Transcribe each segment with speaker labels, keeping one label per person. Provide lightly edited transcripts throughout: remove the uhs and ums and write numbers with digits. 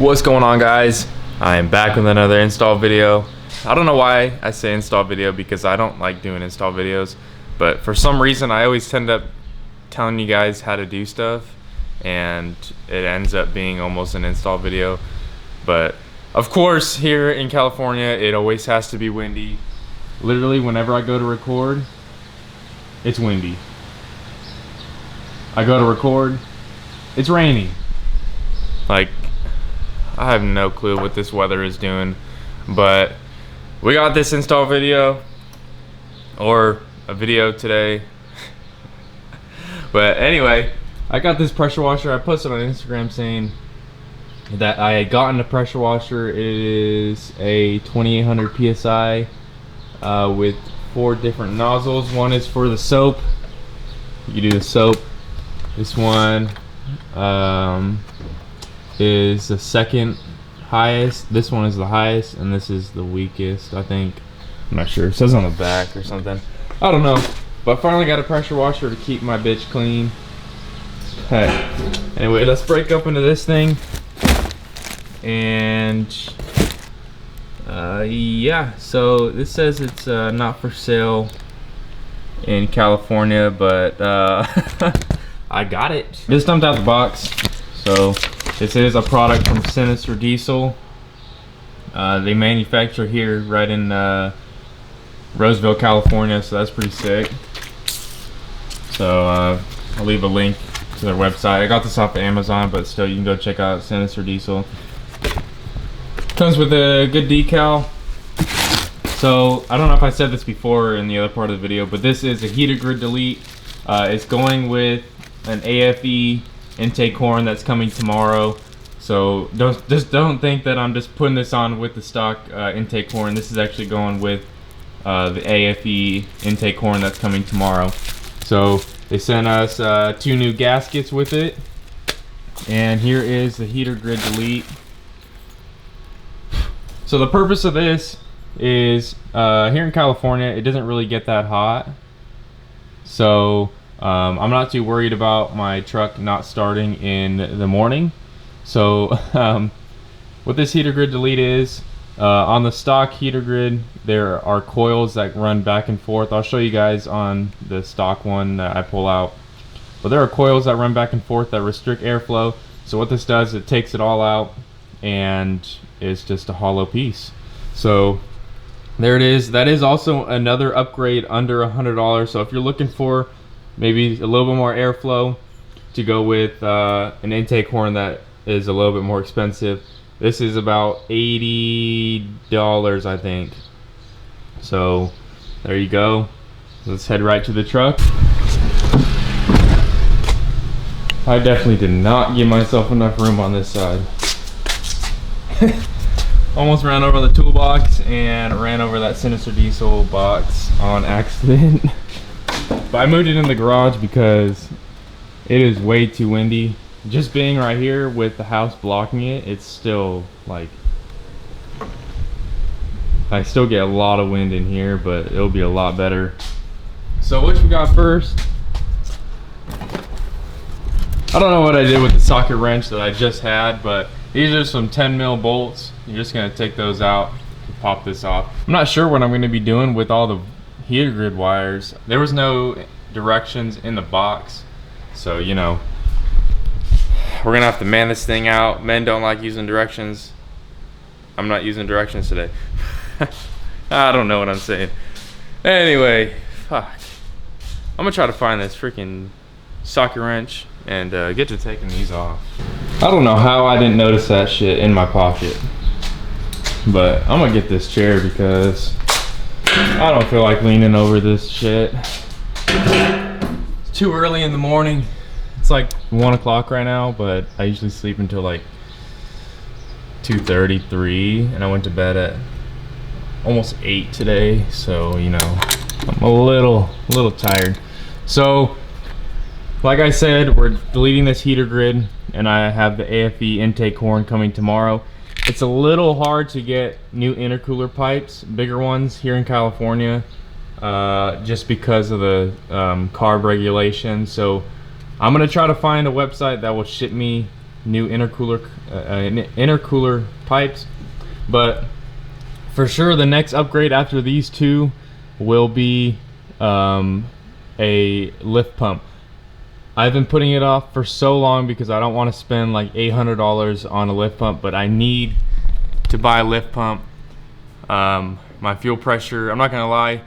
Speaker 1: What's going on, guys? I am back with another install video. I don't know why I say install video, because I don't like doing install videos, but for some reason I always end up telling you guys how to do stuff and it ends up being almost an install video. But of course, here in California it always has to be windy. Literally whenever I go to record, it's windy. I go to record, it's raining. Like, I have no clue what this weather is doing, but we got this install video, or a video today. But anyway, I got this pressure washer. I posted on Instagram saying that I had gotten a pressure washer. It is a 2800 psi with 4 different nozzles. One is for the soap. You do the soap. This one is the second highest. This one is the highest, and this is the weakest, I think. I'm not sure. It says on the back or something. I don't know. But I finally got a pressure washer to keep my bitch clean. Hey. Anyway, let's break up into this thing. And yeah, so this says it's not for sale in California, but I got it. Just dumped out the box. So this is a product from Sinister Diesel. They manufacture here right in Roseville, California, so that's pretty sick. So I'll leave a link to their website. I got this off of Amazon, but still, you can go check out Sinister Diesel. Comes with a good decal. So I don't know if I said this before in the other part of the video, but this is a heater grid delete. It's going with an AFE intake horn that's coming tomorrow. So don't think that I'm just putting this on with the stock intake horn. This is actually going with the AFE intake horn that's coming tomorrow. So they sent us 2 new gaskets with it, and here is the heater grid delete. So the purpose of this is here in California it doesn't really get that hot, so I'm not too worried about my truck not starting in the morning. So what this heater grid delete is, on the stock heater grid there are coils that run back and forth. I'll show you guys on the stock one that I pull out, but there are coils that run back and forth that restrict airflow. So what this does, it takes it all out and it's just a hollow piece. So there it is. That is also another upgrade under $100. So if you're looking for maybe a little bit more airflow to go with an intake horn that is a little bit more expensive, this is about $80, I think. So there you go. Let's head right to the truck. I definitely did not give myself enough room on this side. Almost ran over the toolbox and ran over that Sinister Diesel box on accident. But I moved it in the garage because it is way too windy. Just being right here with the house blocking it, it's still like, I still get a lot of wind in here, but it'll be a lot better. So what you got first? I don't know what I did with the socket wrench that I just had, but these are some 10 mil bolts. You're just gonna take those out to pop this off. I'm not sure what I'm gonna be doing with all the heater grid wires. There was no directions in the box, so you know, we're gonna have to man this thing out. Men don't like using directions. I'm not using directions today. I don't know what I'm saying. Anyway, fuck. I'm gonna try to find this freaking socket wrench and get to taking these off. I don't know how I didn't notice that shit in my pocket, but I'm gonna get this chair because I don't feel like leaning over this shit. It's too early in the morning. It's like 1 o'clock right now, but I usually sleep until like 2:30, 3, and I went to bed at almost 8 today, so you know, I'm a little tired. So like I said, we're deleting this heater grid, and I have the AFE intake horn coming tomorrow. It's a little hard to get new intercooler pipes, bigger ones here in California, just because of the carb regulation. So I'm gonna try to find a website that will ship me new intercooler pipes. But for sure the next upgrade after these two will be a lift pump. I've been putting it off for so long because I don't want to spend like $800 on a lift pump, but I need to buy a lift pump. My fuel pressure, I'm not gonna lie,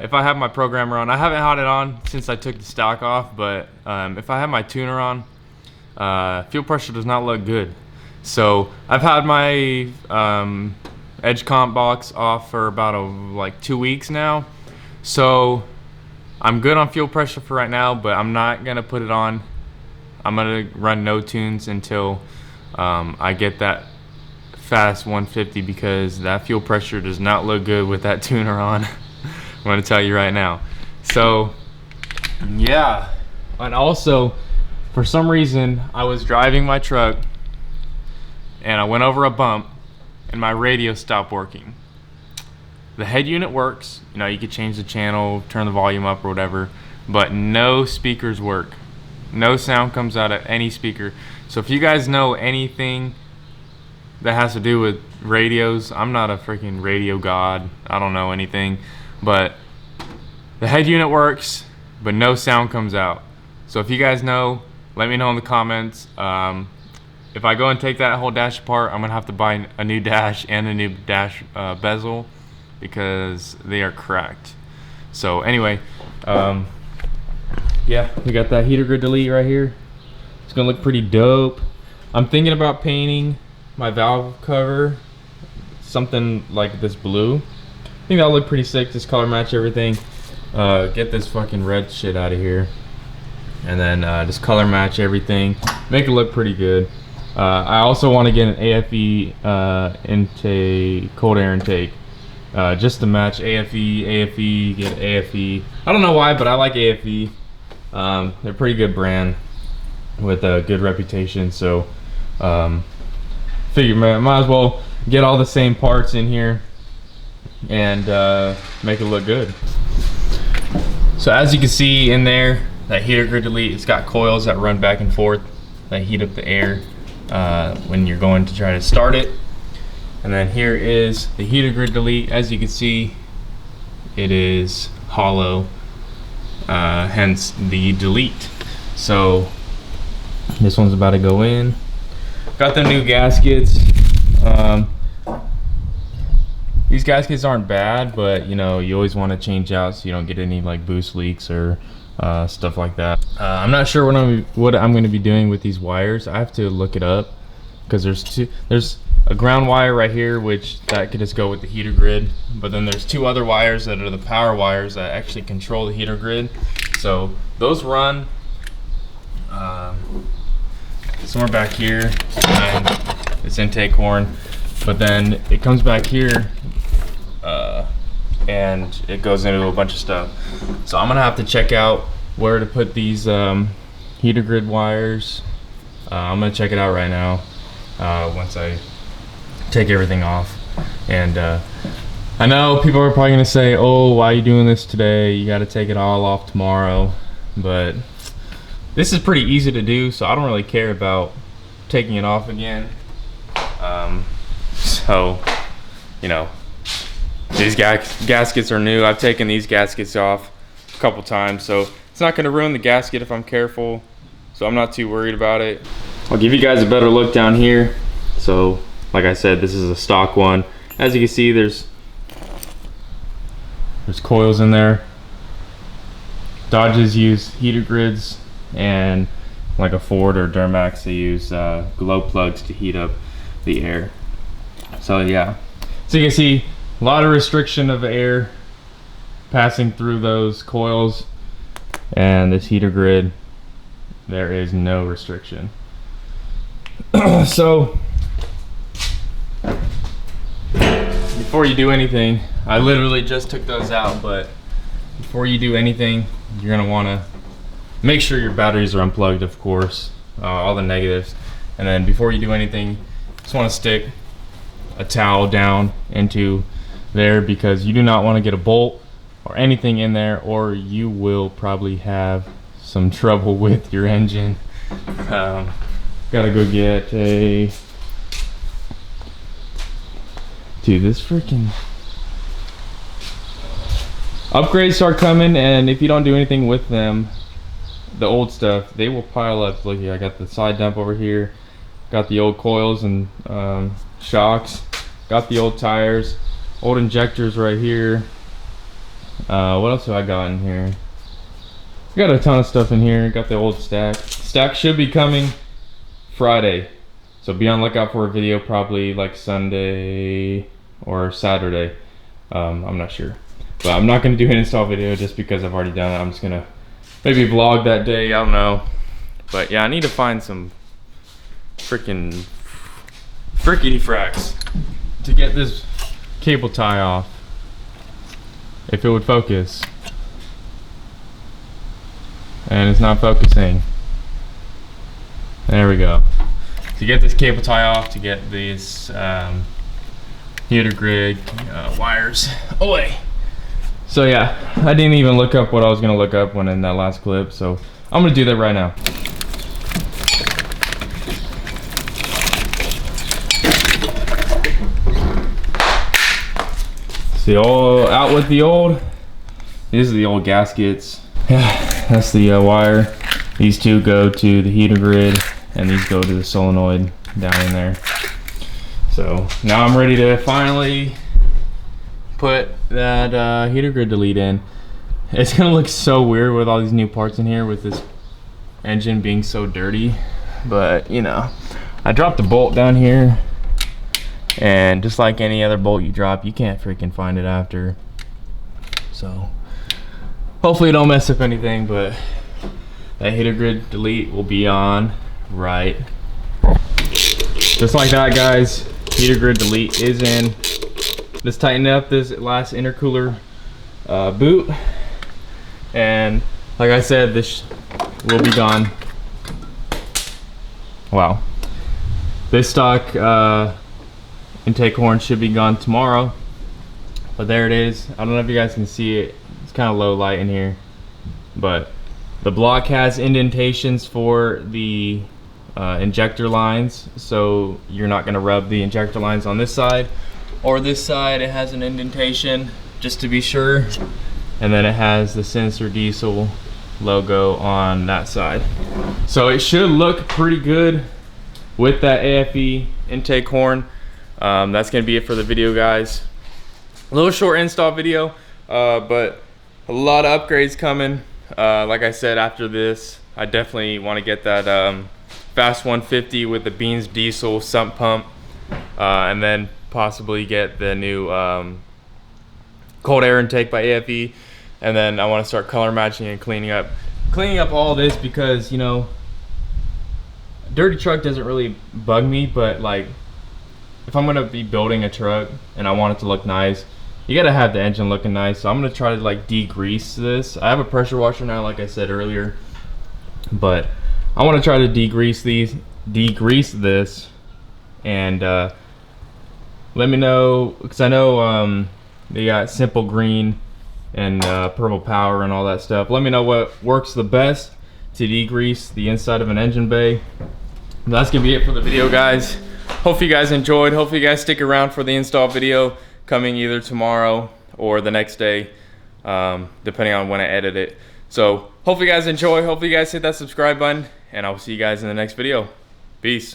Speaker 1: if I have my programmer on, I haven't had it on since I took the stock off, but if I have my tuner on, fuel pressure does not look good. So I've had my edge comp box off for about like 2 weeks now, so I'm good on fuel pressure for right now, but I'm not gonna put it on. I'm gonna run no tunes until I get that fast 150, because that fuel pressure does not look good with that tuner on. I'm gonna tell you right now. So yeah, and also for some reason I was driving my truck and I went over a bump and my radio stopped working. The head unit works, you know, you could change the channel, turn the volume up or whatever, but no speakers work. No sound comes out of any speaker. So if you guys know anything that has to do with radios, I'm not a freaking radio god, I don't know anything, but the head unit works, but no sound comes out. So if you guys know, let me know in the comments. If I go and take that whole dash apart, I'm gonna have to buy a new dash and a new dash bezel, because they are cracked. So anyway, yeah, we got that heater grid delete right here. It's gonna look pretty dope. I'm thinking about painting my valve cover something like this blue. I think that'll look pretty sick, just color match everything. Get this fucking red shit out of here, and then just color match everything, make it look pretty good. I also want to get an AFE intake, cold air intake, just to match AFE, get AFE. I don't know why, but I like AFE. They're a pretty good brand with a good reputation, so figure might as well get all the same parts in here and make it look good. So as you can see in there, that heater grid delete, it's got coils that run back and forth that heat up the air when you're going to try to start it. And then here is the heater grid delete. As you can see, it is hollow, hence the delete. So this one's about to go in. Got the new gaskets. These gaskets aren't bad, but you know, you always want to change out so you don't get any like boost leaks or stuff like that. I'm not sure what I'm going to be doing with these wires. I have to look it up, because there's a ground wire right here, which that could just go with the heater grid, but then there's two other wires that are the power wires that actually control the heater grid. So those run somewhere back here behind this intake horn, but then it comes back here and it goes into a bunch of stuff. So I'm gonna have to check out where to put these heater grid wires. I'm gonna check it out right now once I take everything off. And I know people are probably gonna say, oh, why are you doing this today? You gotta take it all off tomorrow. But this is pretty easy to do, so I don't really care about taking it off again. So, you know, these gaskets are new. I've taken these gaskets off a couple times, so it's not gonna ruin the gasket if I'm careful. So I'm not too worried about it. I'll give you guys a better look down here. So, like I said, this is a stock one. As you can see, there's coils in there. Dodges use heater grids, and like a Ford or Duramax, they use glow plugs to heat up the air. So yeah, so you can see a lot of restriction of air passing through those coils, and this heater grid, there is no restriction. So before you do anything, I literally just took those out, but before you do anything, you're gonna wanna make sure your batteries are unplugged, of course, all the negatives. And then before you do anything, just wanna stick a towel down into there, because you do not wanna get a bolt or anything in there, or you will probably have some trouble with your engine. Because Gotta go get a... Dude, this freaking... Upgrades start coming, and if you don't do anything with them, the old stuff, they will pile up. Look here, I got the side dump over here. Got the old coils and shocks. Got the old tires. Old injectors right here. What else have I got in here? I got a ton of stuff in here. Got the old stack. Stack should be coming Friday. So be on the lookout for a video probably like Sunday or Saturday. I'm not sure. But I'm not going to do an install video just because I've already done it. I'm just going to maybe vlog that day. I don't know. But yeah, I need to find some frickety fracks to get this cable tie off. If it would focus. And it's not focusing. There we go. To get this cable tie off, to get these heater grid wires away. So yeah, I didn't even look up what I was gonna look up when in that last clip, so I'm gonna do that right now. See, all out with the old. These are the old gaskets. Yeah, that's the wire. These two go to the heater grid, and these go to the solenoid down in there. So now I'm ready to finally put that heater grid delete in. It's gonna look so weird with all these new parts in here with this engine being so dirty, but you know, I dropped a bolt down here, and just like any other bolt you drop, you can't freaking find it after. So hopefully it don't mess up anything, but that heater grid delete will be on right. Just like that, guys. Heater grid delete is in. Just tighten up this last intercooler boot, and like I said, this will be gone. Wow. This stock intake horn should be gone tomorrow, but there it is. I don't know if you guys can see it. It's kind of low light in here, but the block has indentations for the injector lines, so you're not going to rub the injector lines on this side or this side. It has an indentation just to be sure, and then it has the Sensor Diesel logo on that side. So it should look pretty good with that AFE intake horn. That's going to be it for the video, guys. A little short install video, but a lot of upgrades coming. Like I said, after this, I definitely want to get that Fast 150 with the Beans diesel sump pump, and then possibly get the new cold air intake by AFE, and then I want to start color matching and cleaning up all this, because you know, dirty truck doesn't really bug me, but like if I'm gonna be building a truck and I want it to look nice, you gotta have the engine looking nice. So I'm gonna try to like degrease this. I have a pressure washer now, like I said earlier, but I want to try to degrease this, and let me know, because I know they got simple green and purple power and all that stuff. Let me know what works the best to degrease the inside of an engine bay. That's gonna be it for the video, guys. Hope you guys enjoyed. Hopefully you guys stick around for the install video coming either tomorrow or the next day, depending on when I edit it. So hopefully you guys enjoy. Hopefully you guys hit that subscribe button, and I'll see you guys in the next video. Peace.